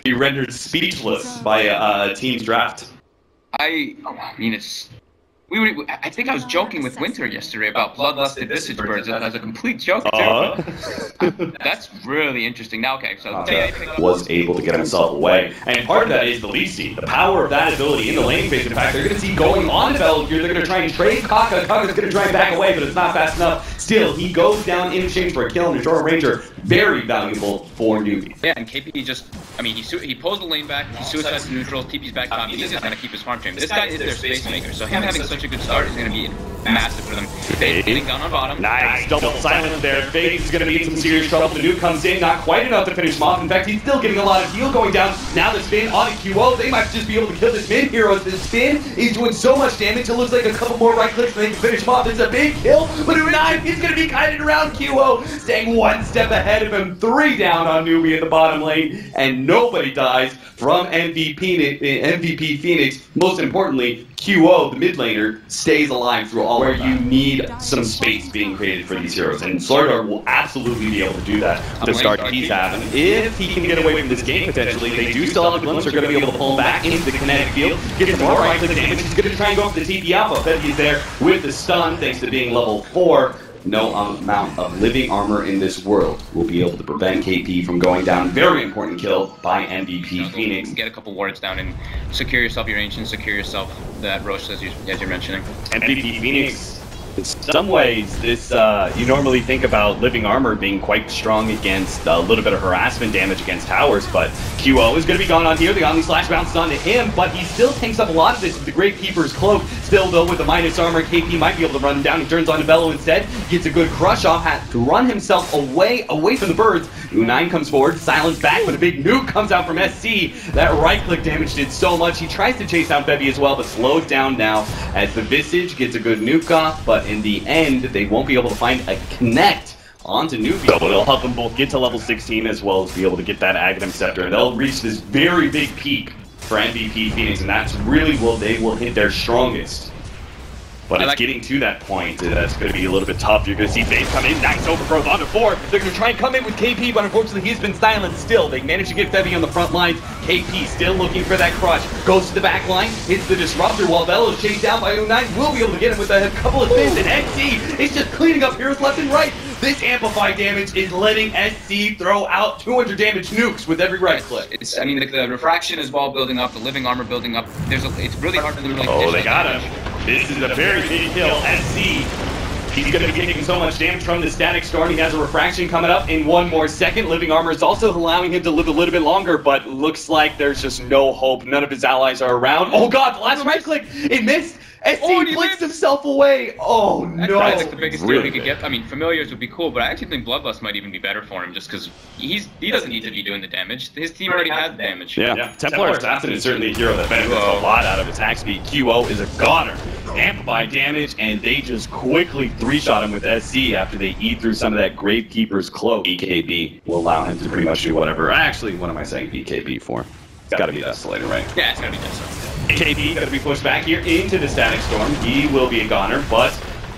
be rendered speechless by team's draft. I mean, it's... I think I was joking with Winter yesterday about bloodlusted visage birds as a complete joke too. That's really interesting. Now, okay, so was able to get himself away, and part of that is the lead seed. The power of that ability in the laning phase. In fact, they're going to see going on develop here. They're going to try and trade Kaka. Kaka's going to try and back away, but it's not fast enough. Still, he goes down in exchange for a kill and a short ranger. Very valuable for Newbee. Yeah, and KP just, I mean, he pulls the lane back, he suicides the neutrals, TP's back top, he's just going to keep his farm chain. This guy is their space maker, so him having such a good start is going to be massive for them. Fade getting down on bottom. Nice, double silence there. Fade is going to be in some serious trouble. The nuke comes in, not quite enough to finish him off. In fact, he's still getting a lot of heal going down. Now the spin on a QO. They might just be able to kill this mid hero. The spin is doing so much damage, it looks like a couple more right clicks and they can finish him off. It's a big kill, but Unai is going to be kited around QO, staying one step ahead of him. 3 down on Newbee in the bottom lane, and nobody dies from MVP Phoenix. Most importantly, QO, the mid laner, stays alive through all where you need some space being created for these heroes, and Slark will absolutely be able to do that to start he's having. If he can get away from this game, potentially, they do still have a glimpse. They're going to be able to pull him back into the kinetic field, get some more right-click damage. He's going to try and go for the TP Alpha. Fetty's there with the stun, thanks to being level 4. No amount of living armor in this world will be able to prevent KP from going down. Very important kill by MVP Phoenix. Get a couple wards down and secure yourself your ancient, secure yourself that Roche as you're mentioning. MVP Phoenix, in some ways, this you normally think about living armor being quite strong against a little bit of harassment damage against towers, but QO is going to be gone on here. The Omni Slash bounces onto him, but he still tanks up a lot of this with the Great Keeper's Cloak. Still, though, with the minus armor, KP might be able to run him down. He turns on to Bello instead, gets a good crush off, had to run himself away from the birds. U9 comes forward, silence back, but a big nuke comes out from SC. That right-click damage did so much. He tries to chase out Bevy as well, but slows down now as the Visage gets a good nuke off, but in the end, they won't be able to find a connect onto Newbee. So it'll help them both get to level 16 as well as be able to get that Aghanim Scepter, and they'll reach this very big peak for MVP Phoenix, and that's really where they will hit their strongest. But it's getting to that point that's going to be a little bit tough. You're going to see Faze come in, nice overgrowth onto 4. They're going to try and come in with KP, but unfortunately he's been silenced still. They managed to get Fevy on the front lines. KP still looking for that crush. Goes to the back line, hits the Disruptor while Bello's chased down by U9. Will be able to get him with a couple of spins, and SC is just cleaning up heroes left and right. This amplified damage is letting SC throw out 200 damage nukes with every right click. I mean, the refraction is all building up, the living armor building up. It's really hard for them to Oh, they got him. This is a very big kill. SC, he's going to be taking so much damage from the Static Storm. He has a refraction coming up in 1 more second. Living armor is also allowing him to live a little bit longer, but looks like there's just no hope. None of his allies are around. Oh god, the last right click, it missed. SC flicks himself away. Oh no. That's probably like the biggest deal he could get. I mean, familiars would be cool, but I actually think Bloodlust might even be better for him just because he doesn't need to be doing the damage. His team already has the damage. Yeah. Templar Assassin is certainly a hero that benefits a lot out of attack speed. QO is a goner. Amplified damage, and they just quickly 3-shot him with SC after they eat through some of that Gravekeeper's Cloak. BKB will allow him to pretty much do whatever. Actually, what am I saying BKB for? It's gotta be Desolator, right? Yeah, it's gotta be Desolator. KP gonna be pushed back here into the Static Storm. He will be a goner, but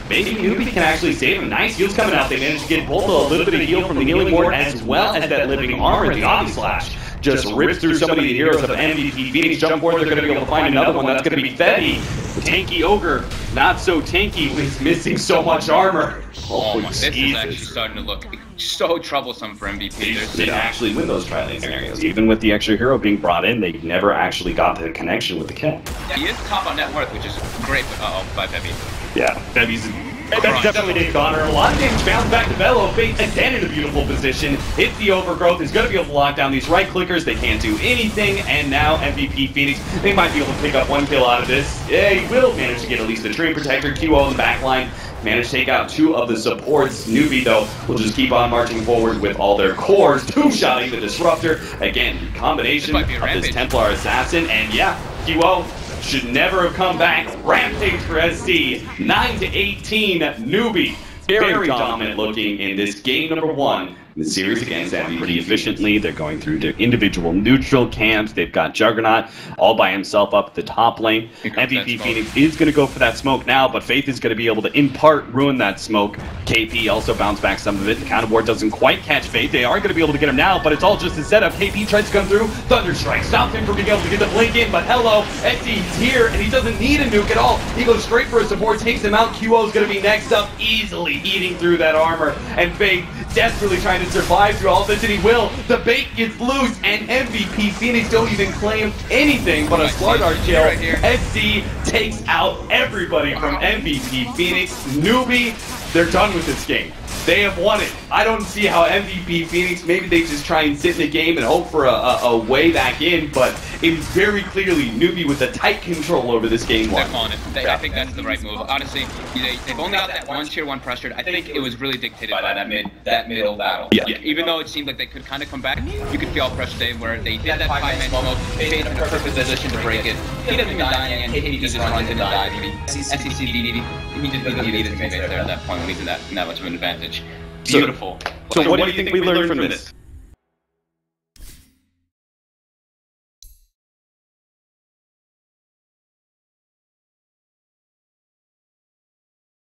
maybe Newbee can actually save him. Nice heals coming out. They managed to get both a little bit of heal from the Healing Ward as well as that living armor. The Omni Slash just rips through so many of the heroes of MVP Phoenix. Jump forward, they're gonna be able to find another one. That's gonna be Fetty. The tanky ogre, not so tanky, he's missing so much armor. Oh my, this is actually starting to look so troublesome for MVP. They didn't actually win those tri-lane scenarios. Even with the extra hero being brought in, they never actually got the connection with the kill. Yeah, he is top on net worth, which is great, but by Bevy. Yeah, Bevy's definitely did goner. A lot of damage bounce back to Bello. Fates again in a beautiful position. Hits the overgrowth. Is going to be able to lock down these right clickers. They can't do anything. And now MVP Phoenix, they might be able to pick up 1 kill out of this. Yeah, he will manage to get at least the Dream Protector. QO in the back line. Managed to take out 2 of the supports. Newbee, though, will just keep on marching forward with all their cores. 2-shotting the Disruptor. Again, combination of this Templar Assassin. And yeah, QO should never have come back. Rampage for SC. 9-18 Newbee. Very dominant looking in this game number 1 the series against Envy pretty efficiently. They're going through their individual neutral camps. They've got Juggernaut all by himself up the top lane. MVP Phoenix is going to go for that smoke now, but Faith is going to be able to, in part, ruin that smoke. KP also bounce back some of it. The counter ward doesn't quite catch Faith. They are going to be able to get him now, but it's all just a setup. KP tries to come through. Thunderstrike stops him from being able to get the blink in, but hello, SD's here, and he doesn't need a nuke at all. He goes straight for a support, takes him out. QO is going to be next up, easily eating through that armor, and Faith desperately trying to survive through all this, and he will. The bait gets loose, and MVP Phoenix don't even claim anything but a Slark kill. SD takes out everybody from MVP Phoenix. Newbee, they're done with this game. They have won it. I don't see how MVP Phoenix, maybe they just try and sit in the game and hope for a way back in, but it was very clearly Newbee with a tight control over this game one. They're on it. I think that's the right move. Honestly, they've only got that one tier 1 pressured. I think it was really dictated by that middle battle. Yeah. Even though it seemed like they could kind of come back, you could feel pressure day where they did that 5-man smoke, Faith in a perfect position to break it. He doesn't even die, and KP just runs in and dies. SEC he didn't need his teammates there at that point when he's in that much of an advantage. Beautiful. So what do you think we learned from this?